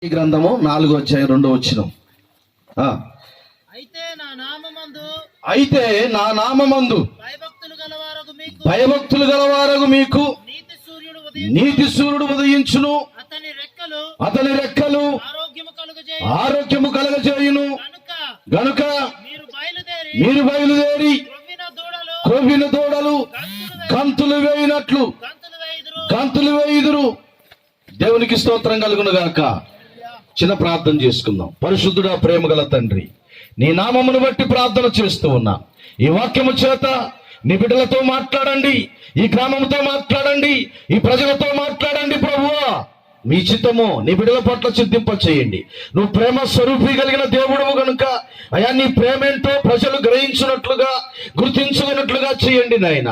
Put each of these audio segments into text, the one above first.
ఈ గ్రంథము 4వ అధ్యాయం 2వ వచనం. అయితే నా నామమందు భయభక్తులు గలవారగు మీకు నీతి సూర్యుడు ఉదయించును, అతని రెక్కలు ఆరోగ్యము కలుగజేయును. గనుక మీరు బయలుదేరి క్రొవ్విన దూడలు గంతులు వేయినట్లు గంతులు వేయుదురు. దేవునికి స్తోత్రం కలుగును గాక. చిన్న ప్రార్థన చేసుకుందాం. పరిశుద్ధుడా, ప్రేమ గల తండ్రి, నీ నామమును బట్టి ప్రార్థన చేస్తూ ఉన్నా. ఈ వాక్యము చేత నీ బిడ్డలతో మాట్లాడండి, ఈ గ్రామంతో మాట్లాడండి, ఈ ప్రజలతో మాట్లాడండి. ప్రభువా, మీ చిత్తము నీ బిడ్డల పట్ల సిద్ధింప చేయండి. నువ్వు ప్రేమ స్వరూపి కలిగిన దేవుడవు గనుక అయా, నీ ప్రేమేంటో ప్రజలు గ్రహించినట్లుగా గుర్తించుకున్నట్లుగా చేయండి నాయన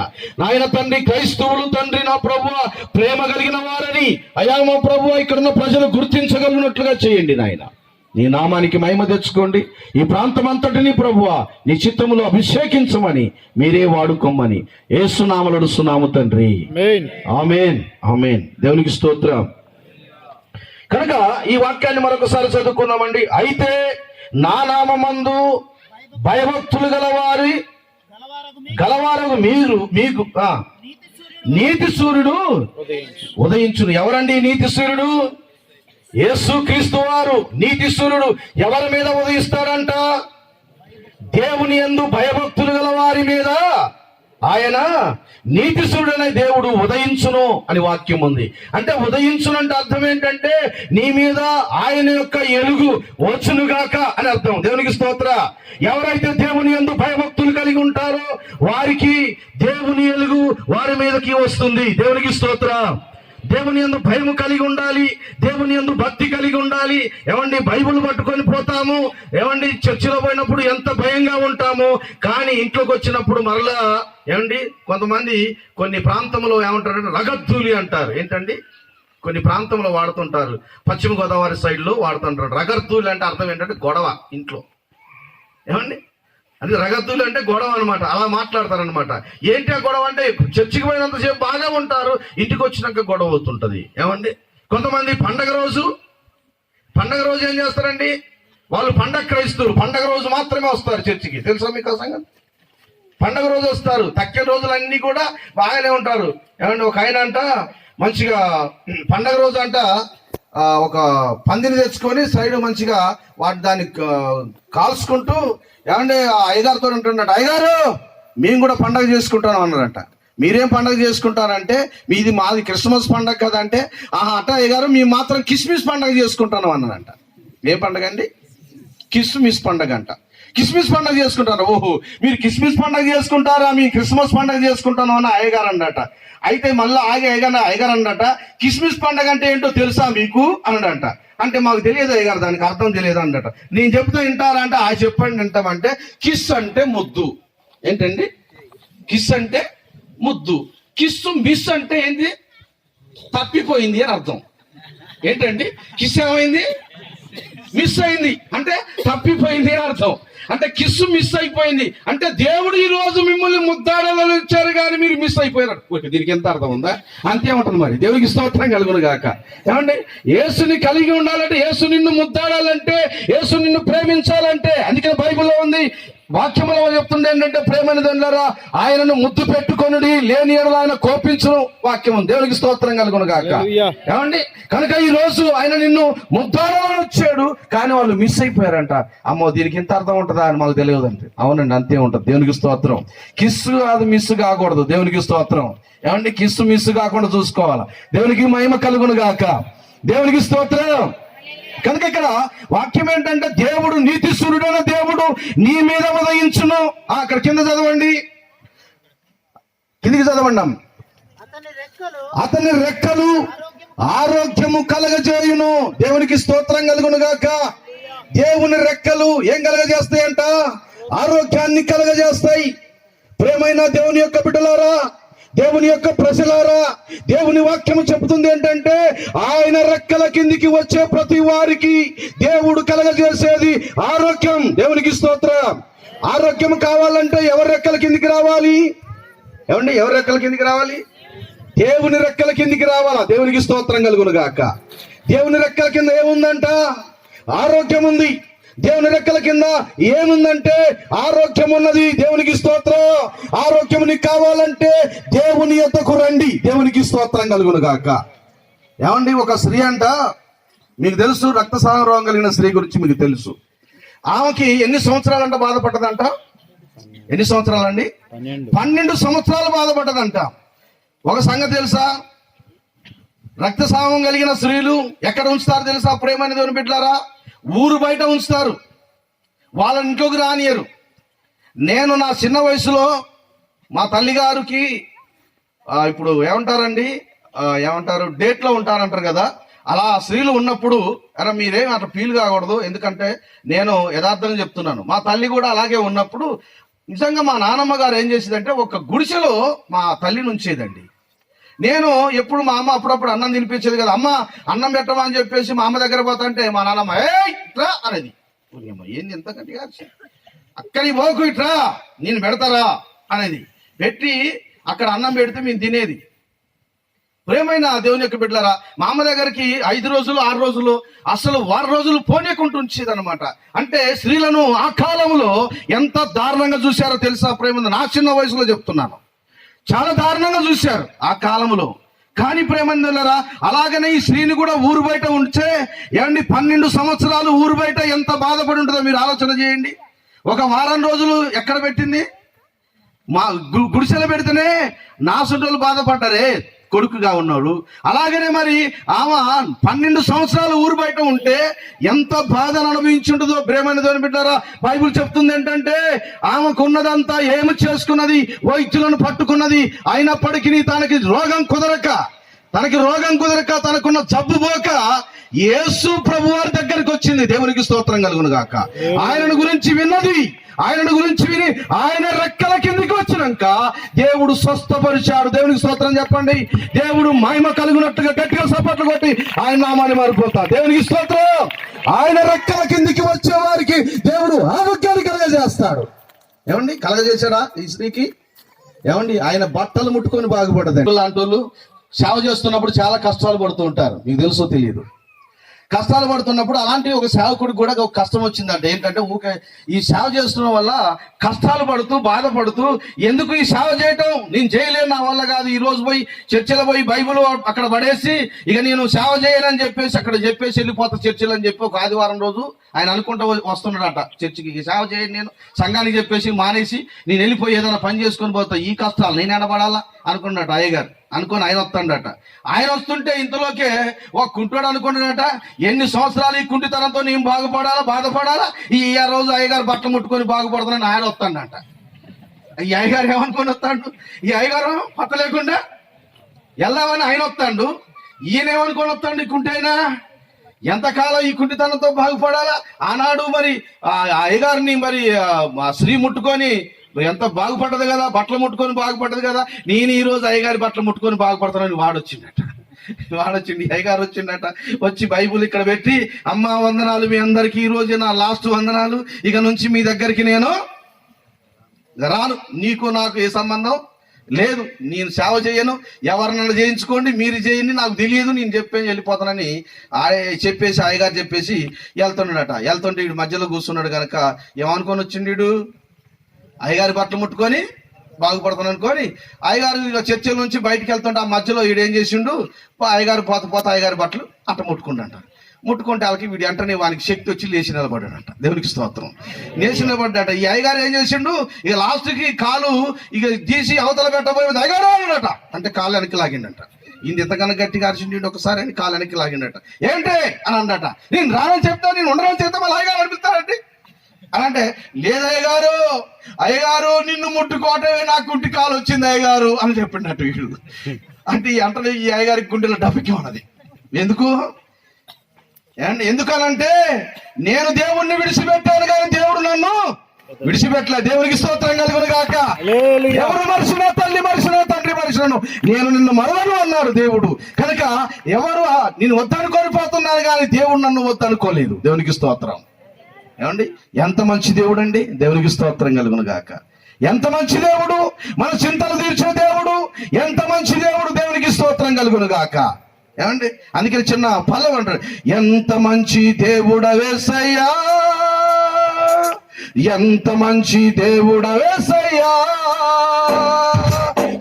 తండ్రి. క్రైస్తవులు తండ్రి నా ప్రభువా ప్రేమ కలిగిన వారని అయా మా ప్రభువా ఇక్కడున్న ప్రజలు గుర్తించగలిగినట్లుగా చేయండి నాయన. నీ నామానికి మహిమ తెచ్చుకోండి. ఈ ప్రాంతం అంతటిని ప్రభువా నీ చిత్తములో అభిషేకించమని మీరే వాడుకోమని యేసు నామములో అడుగుతున్నాము తండ్రి. ఆమేన్, ఆమేన్. దేవునికి స్తోత్రం. కనుక ఈ వాక్యాన్ని మరొకసారి చదువుకుందామండి. అయితే నా నామమందు భయభక్తులు గలవారు మీకు నీతి సూర్యుడు ఉదయించును. ఎవరండి నీతి సూర్యుడు? యేసు క్రీస్తు వారు. నీతి సూర్యుడు ఎవరి మీద ఉదయిస్తాడంట? దేవుని యందు భయభక్తులు గల వారి మీద ఆయన నీతి సూర్యుడనే దేవుడు ఉదయించును అని వాక్యం ఉంది. అంటే ఉదయించును అంటే అర్థం ఏంటంటే నీ మీద ఆయన యొక్క ఎలుగు వచ్చునుగాక అని అర్థం. దేవునికి స్తోత్ర. ఎవరైతే దేవుని యందు భయభక్తులు కలిగి ఉంటారో వారికి దేవుని ఎలుగు వారి మీదకి వస్తుంది. దేవునికి స్తోత్ర. దేవుని యందు భయం కలిగి ఉండాలి, దేవుని యందు భక్తి కలిగి ఉండాలి. ఏమండి, బైబిల్ పట్టుకొని పోతాము, ఏమండి చర్చిలో పోయినప్పుడు ఎంత భయంగా ఉంటాము, కానీ ఇంట్లోకి వచ్చినప్పుడు మరలా ఏమండి కొంతమంది కొన్ని ప్రాంతంలో ఏమంటారంటే రగద్దూలి అంటారు. ఏంటండి, కొన్ని ప్రాంతంలో వాడుతుంటారు. పశ్చిమ గోదావరి సైడ్లో వాడుతుంటారు. రగద్దూలి అంటే అర్థం ఏంటంటే గొడవ ఇంట్లో. ఏమండి, అది రగద్దులు అంటే గొడవ అనమాట. అలా మాట్లాడతారనమాట. ఏంటి ఆ గొడవ అంటే చర్చికి పోయినంతసేపు బాగా ఉంటారు, ఇంటికి వచ్చినాక గొడవ అవుతుంటది. ఏమండి, కొంతమంది పండగ రోజు ఏం చేస్తారండి, వాళ్ళు పండగ క్రైస్తవులు పండగ రోజు మాత్రమే వస్తారు చర్చికి. తెలుసా మీకు ఆ సంగతి? పండగ రోజు వస్తారు, తక్కిన రోజులన్నీ కూడా బాగానే ఉంటారు. ఏమండి, ఒక ఆయన అంట మంచిగా పండగ రోజు అంట ఒక పందిని తెచ్చుకొని సైడ్ మంచిగా దాన్ని కాల్చుకుంటూ ఏమంటే అయ్యగారితో ఉంటున్నట్టు, అయ్యగారు మేము కూడా పండగ చేసుకుంటాను అన్నారంట. మీరేం పండగ చేసుకుంటారంటే మాది క్రిస్మస్ పండగ కదా అంటే, అట్ట అయ్యగారు మేము మాత్రం కిస్మిస్ పండగ చేసుకుంటాను అన్నారంట. ఏ పండగ అండి? కిస్మిస్ పండగ అంట. కిస్మిస్ పండగ చేసుకుంటారు. ఓహో, మీరు కిస్మిస్ పండగ చేసుకుంటారా, మీ క్రిస్మస్ పండగ చేసుకుంటాను అని అయ్యగారు అన్నట. అయితే మళ్ళీ అయ్యగారు అన్నట, కిస్మిస్ పండగ అంటే ఏంటో తెలుసా మీకు అన్నాడంట. అంటే మాకు తెలియదు అయ్యగారు, దానికి అర్థం తెలియదు అన్నట. నేను చెప్తూ వింటారంటే చెప్పండి వింటామంటే, కిస్ అంటే ముద్దు. ఏంటండి? కిస్ అంటే ముద్దు. కిస్సు మిస్ అంటే ఏంటి? తప్పిపోయింది అని అర్థం. ఏంటండి, కిస్ ఏమైంది? మిస్ అయింది అంటే తప్పిపోయింది అని అర్థం. అంటే కిస్సు మిస్ అయిపోయింది అంటే దేవుడు ఈ రోజు మిమ్మల్ని ముద్దాడాలని ఇచ్చారు కానీ మీరు మిస్ అయిపోయారు. దీనికి ఎంత అర్థం ఉందా? అంతే ఉంటుంది. మరి దేవునికి స్తోత్రం కలుగును గాక. ఏమండి, యేసుని కలిగి ఉండాలంటే, యేసు నిన్ను ముద్దాడాలంటే, యేసు నిన్ను ప్రేమించాలంటే, అందుకని బైబిల్లో ఉంది, వాక్యంలో చెప్తుండే ఏంటంటే, ప్రేమైన దండ్లారా ఆయనను ముద్దు పెట్టుకొనుడి, లేని ఎడల ఆయన కోపించును వాక్యం ఉంది. దేవునికి స్తోత్రం కలుగును గాక. ఏమండి, కనుక ఈ రోజు ఆయన నిన్ను ముద్దాడాలని వచ్చాడు కానీ వాళ్ళు మిస్ అయిపోయారంట. అమ్మో, దీనికి ఇంత అర్థం ఉంటుందా అని మాకు తెలియదంటే, అవునండి అంతే ఉంటుంది. దేవునికి స్తోత్రం. కిస్సు కాదు, మిస్ కాకూడదు. దేవునికి స్తోత్రం. ఏమండి, కిస్సు మిస్ కాకుండా చూసుకోవాలి. దేవునికి మహిమ కలుగును గాక. దేవునికి స్తోత్రం. కనుక ఇక్కడ వాక్యం ఏంటంటే, దేవుడు నీతి సూర్యుడైన దేవుడు నీ మీద ఉదయించును. అక్కడ కింద చదవండి, కిందికి చదవండి. అతని రెక్కలు ఆరోగ్యము కలగజేయును. దేవునికి స్తోత్రం కలుగును గాక. దేవుని రెక్కలు ఏం కలగజేస్తాయంట? ఆరోగ్యాన్ని కలగజేస్తాయి. ప్రేమైన దేవుని యొక్క బిడ్డలారా, దేవుని యొక్క ప్రజలారా, దేవుని వాక్యము చెబుతుంది ఏంటంటే, ఆయన రెక్కల కిందికి వచ్చే ప్రతి వారికి దేవుడు కలగజేసేది ఆరోగ్యం. దేవునికి స్తోత్రం. ఆరోగ్యం కావాలంటే ఎవరి రెక్కల కిందికి రావాలి? ఏమండి, ఎవరి రెక్కల కిందికి రావాలి? దేవుని రెక్కల కిందికి రావాలా? దేవునికి స్తోత్రం కలుగును గాక. దేవుని రెక్కల కింద ఏముందంట? ఆరోగ్యం ఉంది. దేవుని రెక్కల కింద ఏముందంటే ఆరోగ్యం ఉన్నది. దేవునికి స్తోత్రం. ఆరోగ్యం నీకు కావాలంటే దేవుని యొద్దకు రండి. దేవునికి స్తోత్రం కలుగును గాక. ఏమండి, ఒక స్త్రీ అంట, మీకు తెలుసు, రక్తస్రావం రోగం కలిగిన స్త్రీ గురించి మీకు తెలుసు. ఆమెకి ఎన్ని సంవత్సరాలంట బాధపడ్డదంట? ఎన్ని సంవత్సరాలండి? 12 సంవత్సరాలు బాధపడ్డదంట. ఒక సంగతి తెలుసా? రక్తస్రావం కలిగిన స్త్రీలు ఎక్కడ ఉంచుతారు తెలుసా? ప్రేమైన దేవుని బిడ్డలారా, ఊరు బయట ఉంచుతారు. వాళ్ళ ఇంట్లోకి రానియరు. నేను నా చిన్న వయసులో మా తల్లిగారికి ఇప్పుడు ఏమంటారు డేట్లో ఉంటారంటారు కదా, అలా స్త్రీలు ఉన్నప్పుడు అరే మీరేం అట్లా ఫీల్ కాకూడదు, ఎందుకంటే నేను యథార్థంగా చెప్తున్నాను. మా తల్లి కూడా అలాగే ఉన్నప్పుడు నిజంగా మా నాన్నమ్మ గారు ఏం చేసేదంటే ఒక గుడిసెలో మా తల్లిని ఉంచేదండి. నేను ఎప్పుడు మా అమ్మ అప్పుడప్పుడు అన్నం తినిపించేది కదా, అమ్మ అన్నం పెట్టమా అని చెప్పేసి మా అమ్మ దగ్గర పోతా అంటే మా నాన్నమ్మ ఇట్రా అనేది. ఏంది ఎంత గట్టిగా, అక్కడికి పోకు, ఇట్రా నేను పెడతారా అనేది. పెట్టి అక్కడ అన్నం పెడితే మేము తినేది. ప్రేమైన దేవుని యొక్క బిడ్డలారా, మా అమ్మ దగ్గరికి 5 రోజులు 6 రోజులు అసలు 6 రోజులు పోనీయకుండా ఉంచేది అనమాట. అంటే స్త్రీలను ఆ కాలంలో ఎంత దారుణంగా చూశారో తెలుసా? ప్రేమ, నా చిన్న వయసులో చెప్తున్నాను, చాలా దారుణంగా చూశారు ఆ కాలంలో. కానీ ప్రేమందులరా, అలాగనే ఈ స్త్రీని కూడా ఊరు బయట ఉంటే ఏమండి 12 సంవత్సరాలు ఊరు బయట ఎంత బాధపడి ఉంటుందో మీరు ఆలోచన చేయండి. ఒక వారం రోజులు ఎక్కడ పెట్టింది? మా గుడిసెలు పెడితేనే నాసుంటోళ్ళు బాధపడ్డారే కొడుకుగా ఉన్నాడు. అలాగనే మరి ఆమె 12 సంవత్సరాలు ఊరు బయట ఉంటే ఎంత బాధను అనుభవించుంటుందో ప్రేమైన దేవుని బిడ్డారా. బైబిల్ చెప్తుంది ఏంటంటే ఆమెకున్నదంతా ఏమి చేసుకున్నది, వైద్యులను పట్టుకున్నది, అయినప్పటికీ తనకి రోగం కుదరక తనకున్న జబ్బు పోక యేసు ప్రభు వారి దగ్గరికి వచ్చింది. దేవునికి స్తోత్రం కలుగును గాక. ఆయనను గురించి విన్నది, ఆయనను గురించి విని ఆయన రెక్కల కిందికి వచ్చినాక దేవుడు స్వస్థపరిచాడు. దేవునికి స్తోత్రం చెప్పండి. దేవుడు మహిమ కలుగునట్టుగా గట్టిగా సపోర్ట్లు కొట్టి ఆయన నామాన్ని మారిపోతా. దేవునికి స్తోత్రం. ఆయన రెక్కల కిందికి వచ్చే వారికి దేవుడు ఆరోగ్యాన్ని కలగజేస్తాడు. ఏమండి, కలగజేశాడా ఈ స్త్రీకి? ఏమండి, ఆయన బట్టలు ముట్టుకొని బాగుపడదు. లాంటి వాళ్ళు సేవ చేస్తున్నప్పుడు చాలా కష్టాలు పడుతూ ఉంటారు, మీకు తెలుసో తెలియదు. కష్టాలు పడుతున్నప్పుడు అలాంటి ఒక సేవకుడికి కూడా ఒక కష్టం వచ్చిందంట. ఏంటంటే ఊకే ఈ సేవ చేస్తున్న వల్ల కష్టాలు పడుతూ బాధపడుతూ, ఎందుకు ఈ సేవ చేయటం, నేను చేయలేను, నా వల్ల కాదు, ఈ రోజు పోయి చర్చిలో పోయి బైబిల్ అక్కడ పడేసి ఇక నేను సేవ చేయనని చెప్పేసి అక్కడ చెప్పేసి వెళ్ళిపోతా చర్చిలు అని చెప్పి ఒక ఆదివారం రోజు ఆయన అనుకుంటూ వస్తున్నాడట చర్చికి. సేవ చేయను నేను, సంఘానికి చెప్పేసి మానేసి నేను వెళ్ళిపోయి ఏదైనా పని చేసుకొని పోతా, ఈ కష్టాలు నేను ఎడబడాలా అనుకున్నాడట అయ్యగారు. అనుకొని ఆయన వస్తాడట. ఆయన వస్తుంటే ఇంతలోకే ఒక కుంటాడు అనుకున్నాడట, ఎన్ని సంవత్సరాలు ఈ కుంటితనంతో నేను బాధపడాలా, ఈ రోజు అయ్యగారు బట్టలు ముట్టుకొని బాగుపడుతున్నాను ఆయన వస్తాడట. ఈ అయ్యగారు ఏమనుకొని వస్తాడు? ఈ అయ్యగారు పట్ట లేకుండా వెళ్దామని ఆయన వస్తాడు. ఈయన ఏమనుకొని వస్తాడు? ఈ కుంటైనా ఎంతకాలం ఈ కుంటితనంతో బాగుపడాలా? ఆనాడు మరి అయ్యగారిని మరి స్త్రీ ముట్టుకొని ఎంత బాగుపడ్డది కదా, బట్టలు ముట్టుకొని బాగుపడ్డది కదా, నేను ఈ రోజు అయ్యగారి బట్టలు ముట్టుకొని బాగుపడతానని వాడొచ్చిండట. అయ్యగారు వచ్చిండట. వచ్చి బైబుల్ ఇక్కడ పెట్టి, అమ్మ వందనాలు మీ అందరికి, ఈ రోజు నా లాస్ట్ వందనాలు, ఇక నుంచి మీ దగ్గరికి నేను రాను, నీకు నాకు ఏ సంబంధం లేదు, నేను సేవ చేయను, ఎవరినైనా చేయించుకోండి, మీరు చేయండి, నాకు తెలియదు, నేను చెప్పేసి వెళ్ళిపోతానని చెప్పేసి అయ్యగారు చెప్పేసి వెళ్తున్నాడట. వెళ్తుంటే వీడు మధ్యలో కూర్చున్నాడు కనుక ఏమనుకొని వచ్చిండు? అయ్యగారి బట్టలు ముట్టుకొని బాగుపడతాను అనుకోని అయ్యగారు చర్చల నుంచి బయటికి వెళ్తుంటే ఆ మధ్యలో వీడు ఏం చేసిండు? అయ్యగారు పోత అయ్యగారి బట్టలు అట్ట ముట్టుకుంటాంట. ముట్టుకుంటే వాళ్ళకి వీడి వెంటనే వానికి శక్తి వచ్చి లేచి నిలబడ్డాడంట. దేవునికి స్తోత్రం. లేచి నిలబడ్డాట. ఈ అయ్యగారు ఏం చేసిండు? ఇక లాస్ట్కి కాలు ఇక తీసి అవతల పెట్టబోయే అయ్యగారు అన్నాడట. అంటే కాలు వెనక్కి లాగిండట. ఈయన ఎంతకన్నా గట్టిగా అరిచిండు ఒకసారి అని కాలు వెనక్కి లాగిండట. ఏంటే అని అన్నట. నేను రానని చెప్తా, నేను ఉండరని చెప్తా, మళ్ళీ అయ్యగారు అనిపిస్తాడంటే అని అంటే, లేదు అయ్యగారు నిన్ను ముట్టుకోవటమే నాకు కుంటి కాలు వచ్చింది అయ్యగారు అని చెప్పిండట వీడు. అంటే అంటే ఈ అయ్యగారికి గుండెలో డబ్బుకి ఉన్నది. ఎందుకనంటే నేను దేవుణ్ణి విడిచిపెట్టాను కానీ దేవుడు నన్ను విడిచిపెట్టలే. దేవునికి స్తోత్రం కలుగును గాక. ఎవరు మరిచినా, తల్లి మరిచినా, తండ్రి మరిచినను నేను నిన్ను మరవను అన్నాడు దేవుడు. కనుక ఎవరు నేను వద్దనుకొని పోతున్నాను కానీ దేవుడు నన్ను వద్దనుకోలేదు. దేవునికి స్తోత్రం. ఏమండి, ఎంత మంచి దేవుడు అండి. దేవునికి స్తోత్రం కలుగును గాక. ఎంత మంచి దేవుడు, మన చింతలు తీర్చే దేవుడు, ఎంత మంచి దేవుడు. దేవునికి స్తోత్రం కలుగును గాక. ఏమండి? అందుకని చిన్న పల్లవి అంటారు, ఎంత మంచి దేవుడవేసయ్యా, ఎంత మంచి దేవుడవేసయ్యా,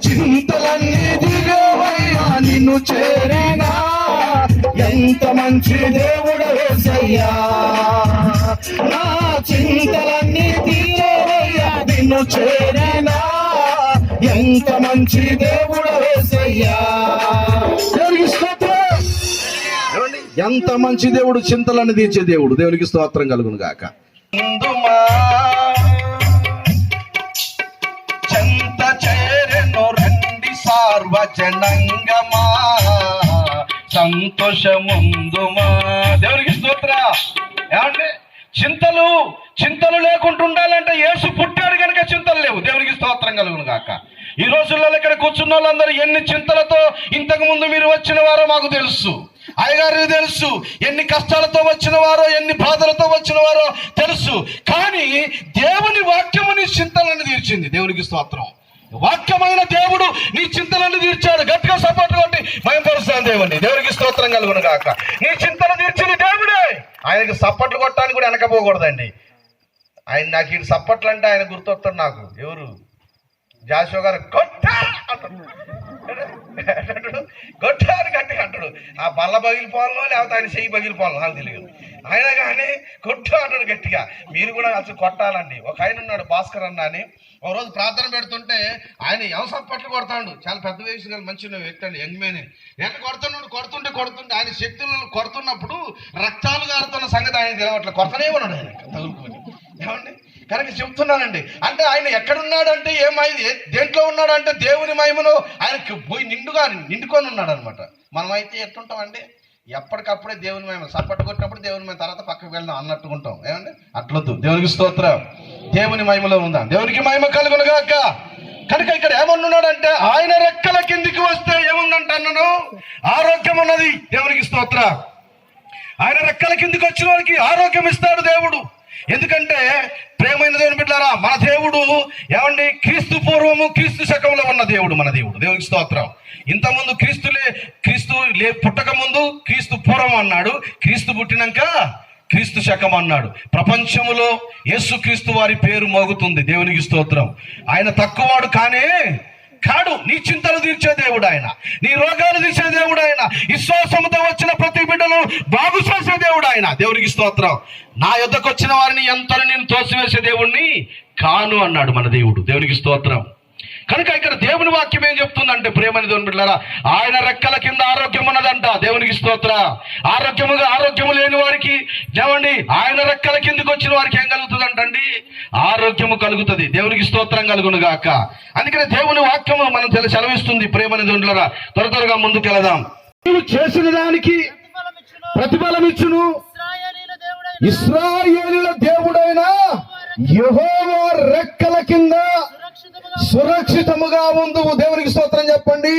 చింతలన్నీ దిగవయ్యా నిన్ను చేరినా, ఎంత మంచి దేవుడవేసయ్యా, నా చింతలన్నీ దిగవయ్యా నిన్ను చేరినా, ఎంత మంచి దేవుడవేసయ్యా. దేవునికి స్తోత్రం. ఎంత మంచి దేవుడు, చింతలను తీర్చే దేవుడు. దేవునికి స్తోత్రం కలుగును గాక. చెంత చేరెను రండి సార్వజనంగమా, సంతోషముందుమా. దేవునికి స్తోత్ర. ఏమండి? చింతలు లేకుండా ఉండాలంటే యేసు పుట్టాడు కనుక చింతలు లేవు. దేవునికి స్తోత్రం కలుగును గాక. ఈ రోజుల్లో ఇక్కడ కూర్చున్న వాళ్ళందరూ ఎన్ని చింతలతో ఇంతకు ముందు మీరు వచ్చిన వారో మాకు తెలుసు, అయ్యగారికి తెలుసు. ఎన్ని కష్టాలతో వచ్చిన వారో, ఎన్ని బాధలతో వచ్చిన వారో తెలుసు. కానీ దేవుని వాక్యము నీ చింతలను తీర్చింది. దేవునికి స్తోత్రం. వాక్యమైన దేవుడు నీ చింతలను తీర్చాడు. గట్టిగా సపోర్ట్ కొట్టి భయపరుస్తాను దేవుని. దేవునికి స్తోత్రం కలుగును గాక. నీ చింతలు తీర్చింది దేవుడే. ఆయనకి సప్పట్లు కొట్టడానికి కూడా వెనకపోకూడదండి. ఆయన నాకు ఈ సప్పట్లు అంటే ఆయన గుర్తొస్తాడు నాకు. ఎవరు? జాషువా గారు కొట్టారు కొట్టారు గట్టిగా అంటాడు. ఆ బల్ల పగిలిపోవాలో లేకపోతే ఆయన చెయ్యి పగిలిపోవాలో నాకు తెలియదు. ఆయన కానీ కొట్టు అంటాడు గట్టిగా. మీరు కూడా అసలు కొట్టాలండి. ఒక ఆయన ఉన్నాడు భాస్కర్ అన్న అని. ఒక రోజు ప్రార్థన పెడుతుంటే ఆయన సప్పట్లు కొడతాడు. చాలా పెద్ద వయసు కానీ మంచి వ్యక్తి అండి, యంగ్ మేనే. ఎంత కొడుతుంటే ఆయన శక్తులను కొడుతున్నప్పుడు రక్తాలు గారుతున్న సంగతి ఆయన తెలవట్లేదు. కొడతనే ఉన్నాడు ఆయన తగులుకొని. ఏమండి? కనుక చెప్తున్నానండి. అంటే ఆయన ఎక్కడున్నాడంటే దేంట్లో ఉన్నాడంటే దేవుని మహిమలో ఆయనకి పోయి నిండుకొని ఉన్నాడు అనమాట. మనమైతే ఎట్లుంటామండి? ఎప్పటికప్పుడే దేవుని మహిమ సప్పట్టు కొట్టినప్పుడు దేవుని మహిమ, తర్వాత పక్కకు వెళ్దాం అన్నట్టుకుంటాం. ఏమండి? అట్లొద్దు. దేవునికి స్తోత్రం. దేవుని మహిమలో ఉందాం. దేవునికి మహిమ కలుగును గాక. కనుక ఇక్కడ ఏమన్నాడంటే ఆయన రెక్కల కిందికి వస్తే ఏముందంట అన్నను? ఆరోగ్యం ఉన్నది. దేవునికి స్తోత్రం. ఆయన రెక్కల కిందికి వచ్చిన వారికి ఆరోగ్యం ఇస్తాడు దేవుడు. ఎందుకంటే ప్రేమైన దేవుని బిడ్డలారా, మన దేవుడు ఏమండి? క్రీస్తు పూర్వము క్రీస్తు శకంలో ఉన్న దేవుడు మన దేవుడు. దేవునికి స్తోత్రం. ఇంతకుముందు క్రీస్తు పుట్టక ముందు క్రీస్తు పూర్వం అన్నాడు, క్రీస్తు పుట్టినాక క్రీస్తు శకం అన్నాడు. ప్రపంచములో యేసుక్రీస్తు వారి పేరు మోగుతుంది. దేవునికి స్తోత్రం. ఆయన తక్కువవాడు కాడు. నీ చింతలు తీర్చే దేవుడు ఆయన, నీ రోగాలు తీర్చే దేవుడు ఆయన, విశ్వాసంతో వచ్చిన ప్రతి బిడ్డను బాగు చేసే దేవుడు ఆయన. దేవునికి స్తోత్రం. నా యొద్దకు వచ్చిన వారిని ఎంతని నేను తోసివేసే దేవుణ్ణి కాను అన్నాడు మన దేవుడు. దేవునికి స్తోత్రం. కనుక ఇక్కడ దేవుని వాక్యం ఏం చెప్తుందంటే ప్రేమని దేవుని బిడ్డలారా, ఆయన రెక్కల కింద ఆరోగ్యం ఉన్నదంట. దేవునికి స్తోత్ర. ఆరోగ్యము లేని వారికి ఏమండి? ఆయన రెక్కల కిందకి వచ్చిన వారికి ఏం కలుగుతుందంటండి? ఆరోగ్యము కలుగుతుంది. దేవునికి స్తోత్రం కలుగును గాక. అందుకని దేవుని వాక్యము మనం సెలవిస్తుంది ప్రేమని దేవుని బిడ్డలారా. త్వరగా ముందుకు వెళదాం. నీవు చేసిన దానికి ప్రతిఫలం ఇచ్చును ఇశ్రాయేలీయుల దేవుడైన యెహోవా రెక్కల కింద సురక్షితముగా ఉందువు. దేవునికి స్తోత్రం చెప్పండి.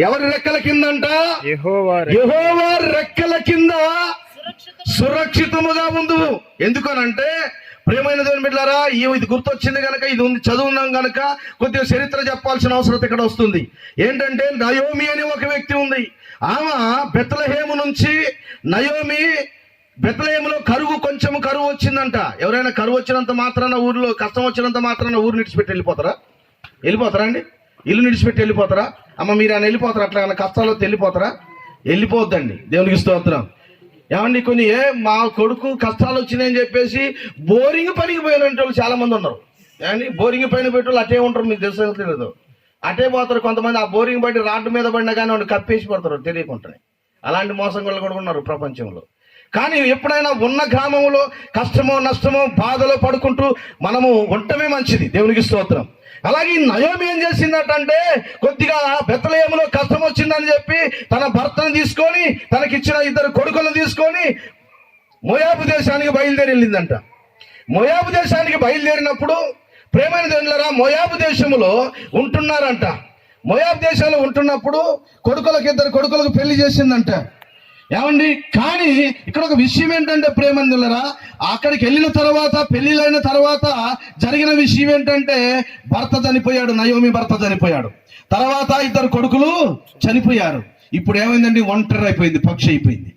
ఎవరి రెక్కల కిందంట? యెహోవా రెక్కల కింద సురక్షితముగా ఉందువు. ఎందుకనంటే ప్రియమైన దేవుని బిడ్డలారా, ఇది గుర్తొచ్చింది కనుక, ఇది ఉంది చదువున్నాం కనుక కొద్దిగా చరిత్ర చెప్పాల్సిన అవసరం ఇక్కడ వస్తుంది. ఏంటంటే నయోమి అని ఒక వ్యక్తి ఉంది. ఆమె బెత్లెహేము నుంచి బెత్లెహేములో కొంచెం కరువు వచ్చిందంట. ఎవరైనా కరువు వచ్చినంత మాత్రాన, ఊర్లో కష్టం వచ్చినంత మాత్రాన ఊరు నిడిచిపెట్టి వెళ్ళిపోతారా అండి? ఇల్లు నిడిచిపెట్టి వెళ్ళిపోతారా? అమ్మ మీరు ఆయన వెళ్ళిపోతారా? అట్లా ఏమైనా కష్టాల్లో వెళ్ళిపోతారా? వెళ్ళిపోద్దండి. దేవునికి స్తోత్రం. ఏమండి? మా కొడుకు కష్టాలు వచ్చినాయని చెప్పేసి బోరింగ్ పనికి పోయినట్టు వాళ్ళు చాలా మంది ఉన్నారు. ఏమండి? బోరింగ్ పైన పెట్టేవాళ్ళు అటే ఉంటారు. మీకు తెలియదు, అటే పోతారు. కొంతమంది ఆ బోరింగ్ బట్టి రాడ్డు మీద పడినా కానీ వాళ్ళు కప్పేసి పడతారు తెలియకుండానే. అలాంటి మోసం వాళ్ళు కూడా ఉన్నారు ప్రపంచంలో. కానీ ఎప్పుడైనా ఉన్న గ్రామంలో కష్టమో నష్టమో బాధలో పడుకుంటూ మనము ఉండటమే మంచిది. దేవునికి స్తోత్రం. అలాగే నయోమి ఏం చేసిందటంటే, కొద్దిగా బెత్లెహేములో కష్టం వచ్చిందని చెప్పి తన భర్తను తీసుకొని, తనకిచ్చిన 2 కొడుకులను తీసుకొని మోయాబు దేశానికి వెళ్ళిందంట. మోయాబు దేశానికి బయలుదేరినప్పుడు ప్రేమైన దేవులారా, మోయాబు దేశంలో ఉంటున్నారంట. మోయాబు దేశంలో ఉంటున్నప్పుడు 2 కొడుకులకు పెళ్లి చేసిందంట. ఏమండి? కానీ ఇక్కడ ఒక విషయం ఏంటంటే ప్రేమందులరా, అక్కడికి వెళ్ళిన తర్వాత, పెళ్లిళ్ళైన తర్వాత జరిగిన విషయం ఏంటంటే భర్త చనిపోయాడు. నయోమి భర్త చనిపోయాడు. తర్వాత 2 కొడుకులు చనిపోయారు. ఇప్పుడు ఏమైందండి, ఒంటరి అయిపోయింది, పక్షి అయిపోయింది.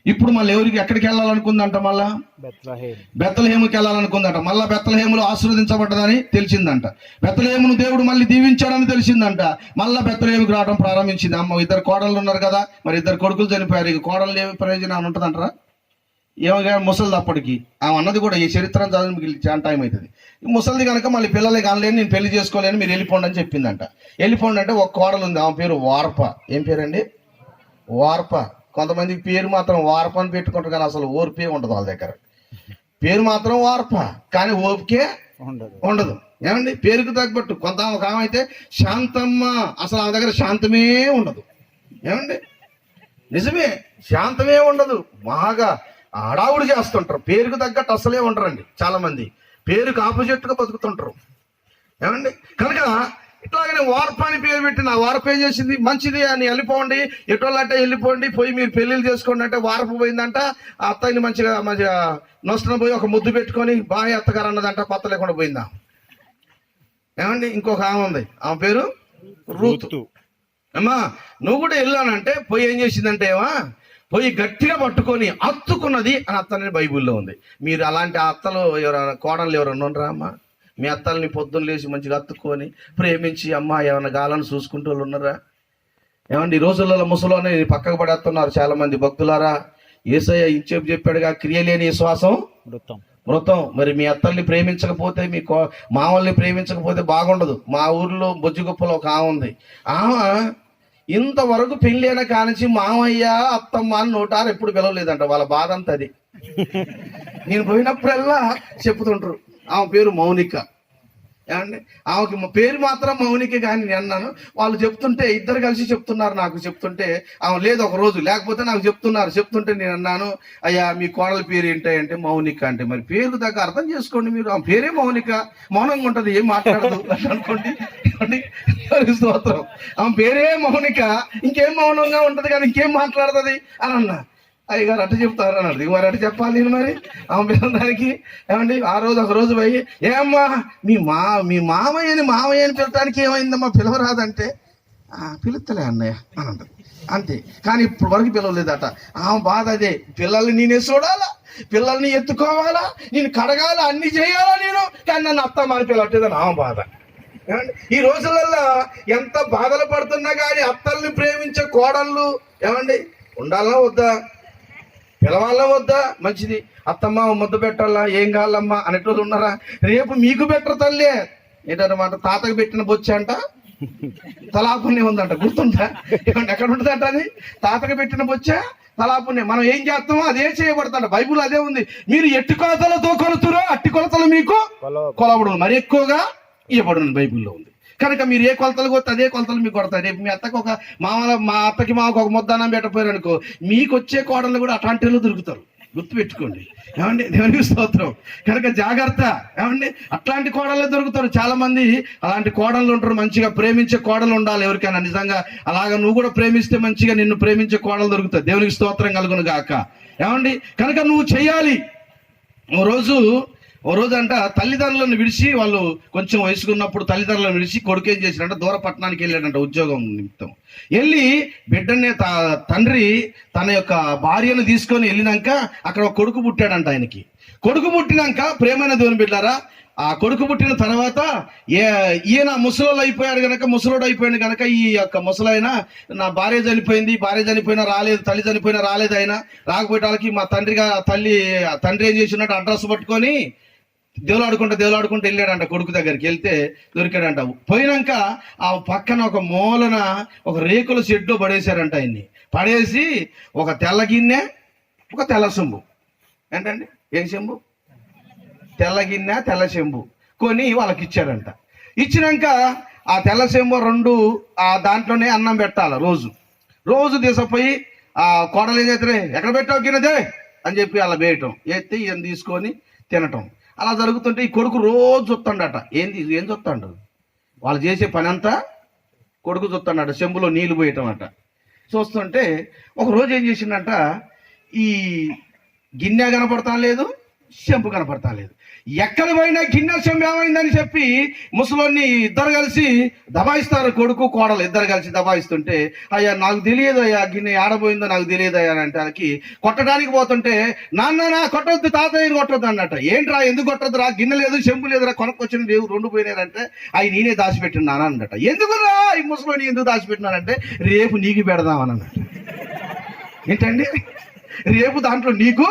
ఇప్పుడు మళ్ళీ ఎక్కడికి వెళ్ళాలనుకుందంట, మళ్ళా బెత్లెహేముకి వెళ్ళాలనుకుందంట. మళ్ళా బెత్లెహేములో ఆశీర్వదించబడ్డదని తెలిసిందంట. బెత్లెహేమును దేవుడు మళ్ళీ దీవించాడని తెలిసిందంట. మళ్ళా బెత్లెహేముకి రావడం ప్రారంభించింది. అమ్మ, ఇద్దరు కోడళ్ళు ఉన్నారు కదా, మరి ఇద్దరు కొడుకులు చనిపోయారు, ఇక కోడళ్ళు ఏమి ప్రయోజనం ఉంటుందంటారా? ఏమో ముసలిది అప్పటికి ఆమె అన్నది కూడా, ఈ చరిత్రను చదివి మీకు చాలా టైం అవుతుంది. ఈ ముసలిది కనుక మళ్ళీ పిల్లలే కానలేని, నేను పెళ్లి చేసుకోలేని, మీరు వెళ్ళిపోండి అని చెప్పిందంట. వెళ్ళిపోండి అంటే ఒక కోడలు ఉంది, ఆమె పేరు వార్ప. ఏం పేరండి? వార్ప. కొంతమందికి పేరు మాత్రం వార్ప అని పెట్టుకుంటారు, కానీ అసలు ఓర్పే ఉండదు వాళ్ళ దగ్గర. పేరు మాత్రం వార్ప, కానీ ఓపికే ఉండదు. ఏమండి, పేరుకు తగ్గట్టు. ఒక ఆమె అయితే శాంతమ్మ, అసలు ఆమె దగ్గర శాంతమే ఉండదు. ఏమండి, నిజమే, శాంతమే ఉండదు. బాగా హడావుడి చేస్తుంటారు, పేరుకు తగ్గట్టు అసలే ఉండరండి. చాలా మంది పేరుకు ఆపోజిట్గా బతుకుతుంటారు. ఏమండి, కనుక ఇట్లాగనే వార్ప అని పేరు పెట్టిన ఆ వార్ప ఏం చేసింది, మంచిది అని వెళ్ళిపోండి, ఎటోళ్ళంటే వెళ్ళిపోండి, పోయి మీరు పెళ్ళిళ్ళు చేసుకోండి అంటే వార్పు పోయిందంట. ఆ అత్తయ్యని మంచిగా నొస్తున్న పోయి ఒక ముద్దు పెట్టుకొని బాగా అత్తగారు అన్నదంట, కొత్త లేకుండా పోయిందా. ఏమండి, ఇంకొక ఆమె ఉంది, ఆమె పేరు రూతు. అమ్మా, నువ్వు కూడా వెళ్ళానంటే పోయి ఏం చేసిందంటే, పోయి గట్టిగా పట్టుకొని అత్తుకున్నది అని అత్తని బైబిల్లో ఉంది. మీరు అలాంటి అత్తలు ఎవరైనా, కోడళ్ళు ఎవరైనా ఉండరా అమ్మా? మీ అత్తల్ని పొద్దున్న లేచి మంచిగా అత్తుకొని ప్రేమించి అమ్మ ఏమైనా గాలను చూసుకుంటూ వాళ్ళు ఉన్నారా? ఏమండి, ఈ రోజులలో ముసలోనే పక్కకు పడేస్తున్నారు చాలా మంది. భక్తులారా, యేసయ్య ఇంచేపు చెప్పాడుగా, క్రియలేని విశ్వాసం మృతం. మరి మీ అత్తల్ని ప్రేమించకపోతే, మీ మామల్ని ప్రేమించకపోతే బాగుండదు. మా ఊర్లో బొజ్జుగుప్పలో ఒక ఆమె ఉంది. ఆమె ఇంతవరకు పెళ్ళైన కానించి మామయ్య అత్తమ్మ అని నోటారు ఎప్పుడు పిలవలేదంట. వాళ్ళ బాధ అంతా అది. నేను పోయినప్పుడల్లా చెప్తుంటారు, ఆమె పేరు మౌనిక. ఏమండి, ఆమెకి పేరు మాత్రం మౌనిక, కానీ నేను అన్నాను, వాళ్ళు చెప్తుంటే ఇద్దరు కలిసి చెప్తున్నారు నాకు. చెప్తుంటే ఆమె లేదు ఒక రోజు, లేకపోతే నాకు చెప్తుంటే నేను అన్నాను, అయ్యా మీ కోడల పేరు ఏంటి అంటే మౌనిక. అంటే మరి పేరు దగ్గర అర్థం చేసుకోండి మీరు, ఆమె పేరే మౌనిక, మౌనంగా ఉంటుంది, ఏం మాట్లాడదు అనుకోండి. స్తోత్రం, ఆమె పేరే మౌనిక, ఇంకేం మౌనంగా ఉంటది కానీ ఇంకేం మాట్లాడుతుంది అని అన్నా. అయ్యగారు అట్ట చెప్తారు అన్నాడు. మరి అట్ట చెప్పాలి నేను మరి ఆమె పిల్లడానికి. ఏమండి, ఆ రోజు ఒక రోజు పోయి, ఏమ్మా మీ మామయ్యని పిలవటానికి ఏమైందమ్మా, పిలవరాదంటే, పిలుస్తలే అన్నయ్య అని అంటారు అంతే. కానీ ఇప్పుడు వరకు పిలవలేదట. ఆమె బాధ అదే, పిల్లల్ని నేనే చూడాలా, పిల్లల్ని ఎత్తుకోవాలా, నేను కడగాల, అన్ని చేయాలా నేను, కానీ నన్ను అత్తమ్మ అని పిలవట్లేదని ఆమె బాధ. ఈ రోజులలో ఎంత బాధలు పడుతున్నా కానీ అత్తల్ని ప్రేమించే కోడళ్ళు ఏమండి ఉండాలా వద్దా, పిలవాలా వద్దా? మంచిది, అత్తమ్మ ముద్ద పెట్టాలా, ఏం కావాలమ్మా అనేటోళ్ళు ఉన్నారా? రేపు మీకు బెటర్ తల్లే ఏంటన్నమాట, తాతకు పెట్టిన బొచ్చ అంట తలాపుణ్యం ఉందంట, గుర్తుందా? ఎక్కడ ఉంటుందంట అది, తాతకు పెట్టిన బొచ్చ తలాపుణ్యం. మనం ఏం చేస్తామో అదే చేయబడతాంట. బైబుల్ అదే ఉంది, మీరు ఎట్టి కొలతలతో కొలుతురో అట్టి కొలతలు మీకు కొలబడు మరి ఎక్కువగా ఇవ్వబడును బైబిల్లో ఉంది. కనుక మీరు ఏ కొలతలు కొడితే అదే కొలతలు మీకు కొడతారు. రేపు మీ అత్తకు మా అత్తకి మాకు ఒక ముద్దనం పెట్టపోయారు అనుకో, మీకు వచ్చే కోడళ్ళు కూడా అట్లాంటిలో దొరుకుతారు, గుర్తుపెట్టుకోండి. ఏమండి, దేవునికి స్తోత్రం. కనుక జాగ్రత్త. ఏమండి, అట్లాంటి కోడళ్ళే దొరుకుతారు. చాలా మంది అలాంటి కోడళ్ళు ఉంటారు. మంచిగా ప్రేమించే కోడలు ఉండాలి ఎవరికైనా. నిజంగా అలాగా నువ్వు కూడా ప్రేమిస్తే మంచిగా నిన్ను ప్రేమించే కోడలు దొరుకుతాయి. దేవునికి స్తోత్రం కలుగును గాక. ఏమండి, కనుక నువ్వు చెయ్యాలి. ఓ రోజు అంట తల్లిదండ్రులను విడిచి, వాళ్ళు కొంచెం వయసుకున్నప్పుడు తల్లిదండ్రులను విడిచి కొడుకు ఏం చేసినట్ట, దూర పట్టణానికి వెళ్ళాడంట ఉద్యోగం నిమిత్తం. వెళ్ళి బిడ్డనే తండ్రి తన యొక్క భార్యను తీసుకొని వెళ్ళినాక అక్కడ ఒక కొడుకు పుట్టాడంట ఆయనకి. కొడుకు పుట్టినాక ప్రేమైన దేవుని బిడ్డారా, ఆ కొడుకు పుట్టిన తర్వాత ఈయన ముసలోడు అయిపోయాడు కనుక ఈ యొక్క ముసలైన, నా భార్య చనిపోయినా రాలేదు, తల్లి చనిపోయినా రాలేదు, అయినా రాకపోయేటాలకి మా తండ్రి ఏం చేసినట్టు అడ్రస్ పట్టుకొని దేవులాడుకుంటూ వెళ్ళాడంట. కొడుకు దగ్గరికి వెళ్తే దొరికాడంట. పోయినాక ఆ పక్కన ఒక మూలన ఒక రేకుల షెడ్డు పడేశారంట. ఆయన్ని పడేసి ఒక తెల్ల గిన్నె, ఒక తెల్ల చెంబు, ఏంటండి ఏం చెంబు, తెల్ల గిన్నె తెల్ల చెంబు కొని వాళ్ళకి ఇచ్చారంట. ఇచ్చినాక ఆ తెల్ల చెంబు రెండు దాంట్లోనే అన్నం పెట్టాలి. రోజు తీసుకుపోయి ఆ కోడలు ఏం చేస్తే, ఎక్కడ పెట్టావు గిన్నెదే అని చెప్పి అలా వేయటం, ఎత్తి ఈయన తీసుకొని తినటం. అలా జరుగుతుంటే ఈ కొడుకు రోజు చూస్తాడట. ఏం చూస్తాడు, వాళ్ళు చేసే పని అంతా కొడుకు చూస్తాడట, చెంబులో నీళ్లు పోయటం అట. చూస్తుంటే ఒక రోజు ఏం చేసిండట, ఈ గిన్నె కనపడతా లేదు, చెంపు కనపడతా లేదు. ఎక్కడ పోయినా గిన్నె చెంపు ఏమైందని చెప్పి ముసలోన్ని ఇద్దరు కలిసి దబాయిస్తారు. కొడుకు కోడలు ఇద్దరు కలిసి దబాయిస్తుంటే, అయ్యా నాకు తెలియదు అయ్యా గిన్నె ఆడబోయిందో నాకు తెలియదు అయ్యా అంటే వాళ్ళకి కొట్టడానికి పోతుంటే, నాన్న నా కొట్టొద్దు తాతయ్యని కొట్టొద్దు అన్నట్ట. ఏంట్రా ఎందుకు కొట్టొద్దురా, గిన్నె లేదు చెంపు లేదురా, కొనుక్కొచ్చిన లేవు, రెండు పోయినారంటే అవి నేనే దాచిపెట్టినాను అన్నట. ఎందుకురా ఈ ముసలోని ఎందుకు దాచిపెట్టినానంటే రేపు నీకు పెడదామని అన్నట్టు. ఏంటండి, రేపు దాంట్లో నీకు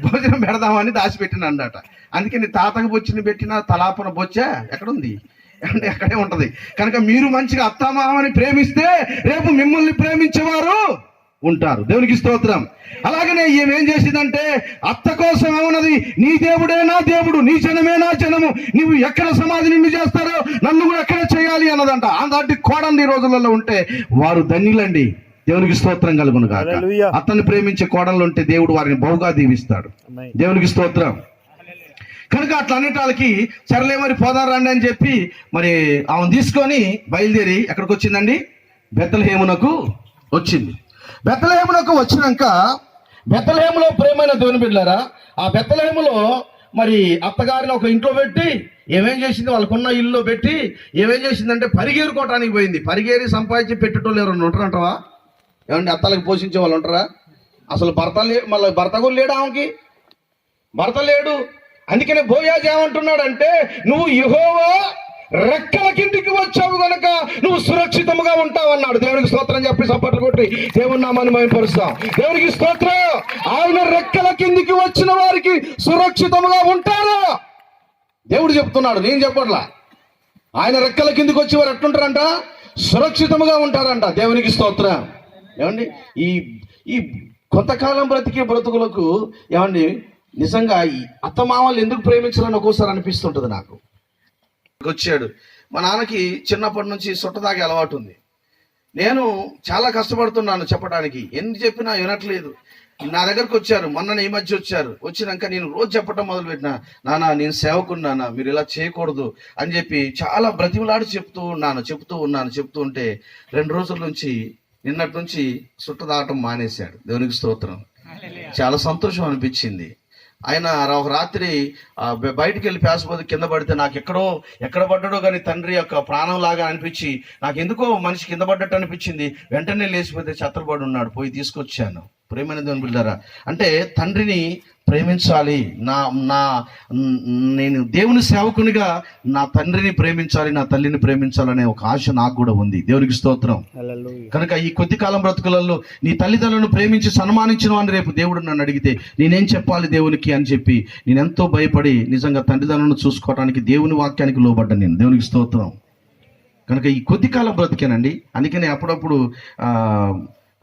భోజనం పెడదామని దాచిపెట్టిన అన్నట. అందుకే నీ తాతకు బొచ్చిని పెట్టిన తలాపన బొచ్చ ఎక్కడుంది అంటే అక్కడే ఉంటది. కనుక మీరు మంచిగా అత్తామామని ప్రేమిస్తే రేపు మిమ్మల్ని ప్రేమించేవారు ఉంటారు. దేవునికి స్తోత్రం. అలాగనే ఏమేం చేసిందంటే అత్త కోసం ఏమన్నది, నీ దేవుడే నా దేవుడు, నీ జనమే నా జనము, నువ్వు ఎక్కడ సమాధి నిన్ను చేస్తారో నన్ను కూడా ఎక్కడ చేయాలి అన్నదంట. అలాంటి కోడలు ఈ రోజులలో ఉంటే వారు ధన్యులండి. దేవునికి స్తోత్రం కలుగును గాక. అతన్ని ప్రేమించే కోడళ్ళు ఉంటే దేవుడు వారిని బహుగా దీవిస్తాడు. దేవునికి స్తోత్రం. కనుక అట్లా అనేటాలకి సరలే మరి పోదాం రండి అని చెప్పి మరి ఆమెను తీసుకొని బయలుదేరి ఎక్కడికి వచ్చిందండి, బెత్లెహేమునకు వచ్చింది. బెత్లెహేమునకు వచ్చినాక బెత్లెహేములో ప్రేమైన దేవుని బిడ్డలారా, ఆ బెత్లెహేములో మరి అత్తగారిని ఒక ఇంట్లో పెట్టి ఏమేం చేసింది, వాళ్ళకున్న ఇల్లు పెట్టి ఏమేం చేసిందంటే పరిగేరుకోవటానికి పోయింది. పరిగేరి సంపాదించి పెట్టేటోళ్ళు ఎవరన్నా ఉంటారంటవా? ఏమంటే అత్తలకు పోషించే వాళ్ళు ఉంటారా? అసలు మళ్ళీ భర్త కూడా లేడు, ఆమెకి భర్త లేడు. అందుకనే బోయాజు ఏమంటున్నాడంటే, నువ్వు యెహోవా రెక్కల కిందికి వచ్చావు గనక నువ్వు సురక్షితంగా ఉంటావు అన్నాడు. దేవునికి స్తోత్రం చెప్పి చప్పట్లు కొట్టి దేవుని నామాన్ని మహిమపరుస్తాం. దేవునికి స్తోత్రం. ఆయన రెక్కల కిందికి వచ్చిన వారికి సురక్షితంగా ఉంటారు దేవుడు చెప్తున్నాడు, నేను చెప్పట్లా. ఆయన రెక్కల కిందికి వచ్చేవారు ఎట్లుంటారంట, సురక్షితంగా ఉంటారంట. దేవునికి స్తోత్రం. ఏమండి, ఈ కొంతకాలం బ్రతికే బ్రతుకులకు ఏమండి నిజంగా ఈ అత్తమామలు ఎందుకు ప్రేమించాలని ఒక్కోసారి అనిపిస్తుంటుంది నాకు. వచ్చాడు మా నాన్నకి చిన్నప్పటి నుంచి సుట్ట తాగే అలవాటు ఉంది. నేను చాలా కష్టపడుతున్నాను చెప్పడానికి, ఎన్ని చెప్పినా వినట్లేదు. నా దగ్గరకు వచ్చారు, మొన్న ఈ మధ్య వచ్చారు. వచ్చినాక నేను రోజు చెప్పడం మొదలుపెట్టినా, నాన్న నేను సేవకున్నానా, మీరు ఇలా చేయకూడదు అని చెప్పి చాలా బ్రతిమలాడి చెప్తూ ఉంటే 2 రోజుల నుంచి నిన్నటి నుంచి సుట్ట తాగటం మానేశాడు. దేవునికి స్తోత్రం. చాలా సంతోషం అనిపించింది. ఆయన ఒక రాత్రి బయటికి వెళ్ళి పేసపోతే కింద పడితే నాకు ఎక్కడ పడ్డాడో కానీ తండ్రి యొక్క ప్రాణం లాగా అనిపించి నాకు ఎందుకో మనిషి కింద పడ్డట్టు అనిపించింది. వెంటనే లేచిపోతే చత్రపడి ఉన్నాడు, పోయి తీసుకొచ్చాను. ప్రేమైన దేవుని బిడ్డలారా, అంటే తండ్రిని ప్రేమించాలి, నేను దేవుని సేవకునిగా నా తండ్రిని ప్రేమించాలి, నా తల్లిని ప్రేమించాలనే ఒక ఆశ నాకు కూడా ఉంది. దేవునికి స్తోత్రం. కనుక ఈ కొద్ది కాలం బ్రతుకులలో నీ తల్లిదండ్రులను ప్రేమించి సన్మానించిన అని రేపు దేవుడు నన్ను అడిగితే నేనేం చెప్పాలి దేవునికి అని చెప్పి నేను ఎంతో భయపడి నిజంగా తండ్రిదండ్రులను చూసుకోవడానికి దేవుని వాక్యానికి లోబడ్డాను నేను. దేవునికి స్తోత్రం. కనుక ఈ కొద్ది కాలం బ్రతికానండి. అందుకని అప్పుడప్పుడు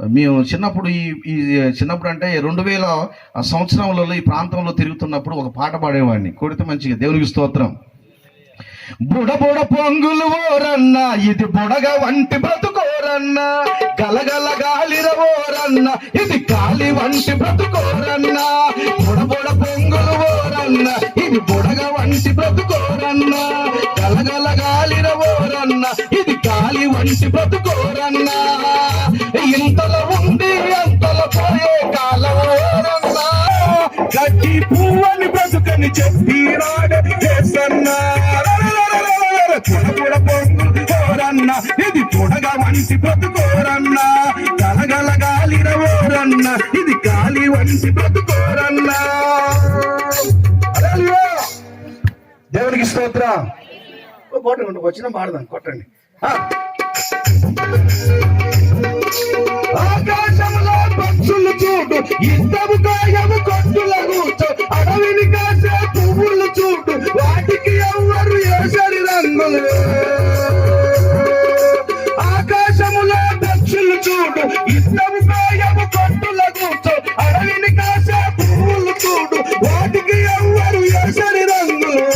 మేము చిన్నప్పుడు ఈ చిన్నప్పుడు అంటే 2000 సంవత్సరంలో ఈ ప్రాంతంలో తిరుగుతున్నప్పుడు ఒక పాట పాడేవాడిని, కొడితే మంచిగా. దేవునికి స్తోత్రం. బుడబుడ పొంగులు ఓరన్న, ఇది బుడగ వంటి బ్రతుకోరన్న, గలగల గాలిర ఓరన్న, ఇది గాలి వంటి బ్రతుకోరన్న. బుడబుడ పొంగులు ఓరన్న, ఇది బుడగ వంటి బ్రతుకోరన్న, గలగల గాలిర ఓరన్న, ఇది గాలి వంటి బ్రతుకోరన్న. ఇంతలో ఉండి అంతలో పోయే కాలం ఓరన్న, గట్టి పువ్వని బ్రతుకని చెప్పి రాడేసన్నా. పొంగురన్న, ఇది పొడగా వంటి బ్రతుకోరన్న, గలగల గాలిర ఓరన్న, ఇది గాలి వంటి బ్రతుకోరన్న. దేవునికి స్తోత్రం. కొట్టండి, వచ్చిన పాడదాం, కొట్టండి. ఆకాశంలో పక్షులు చూడు, ఇద్దరు కాయము కొట్టుల కూర్చో, అడవిని కాసే పువ్వులు చూడు, వాటికి ఎవ్వరు ఏసరి రంగులు. ఆకాశములో పక్షులు చూడు, ఇద్దరు కాయము కొట్టుల కూర్చో, అడవిని కాసే పువ్వులు చూడు, వాటికి ఎవ్వరు ఏసరి రంగులు.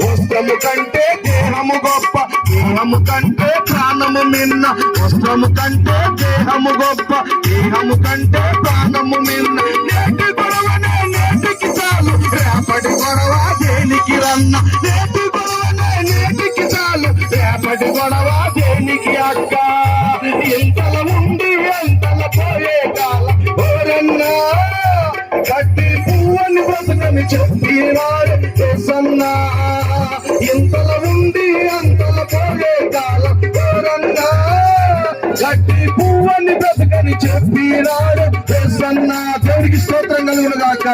వస్త్రము కంటే దేహము గొప్ప, దేహము కంటే ప్రాణము మిన్న. వస్త్రము కంటే దేహము గొప్ప, దేహము కంటే ప్రాణము మిన్న. నేటి గొడవనే నేటికి చాలు, రేపటి గొడవ దేనికి రన్న. నేటి గొడవనే నేటికి చాలు, రేపటి గొడవ దేనికి అక్క. ఎంతల ఉండి ఎంతల పోయే కాల ఓరన్నా, గట్టి పువ్వని బ్రతుక బ్రతకని చెప్పినాడు యేసన్నా. ఇంతలో ఉండి అంతలో పోయే కాలం దూరంగా, గట్టి పువ్వని బ్రతకని చెప్పినాడు యేసన్నా. దేవుడికి స్తోత్రం కలుగును గాక.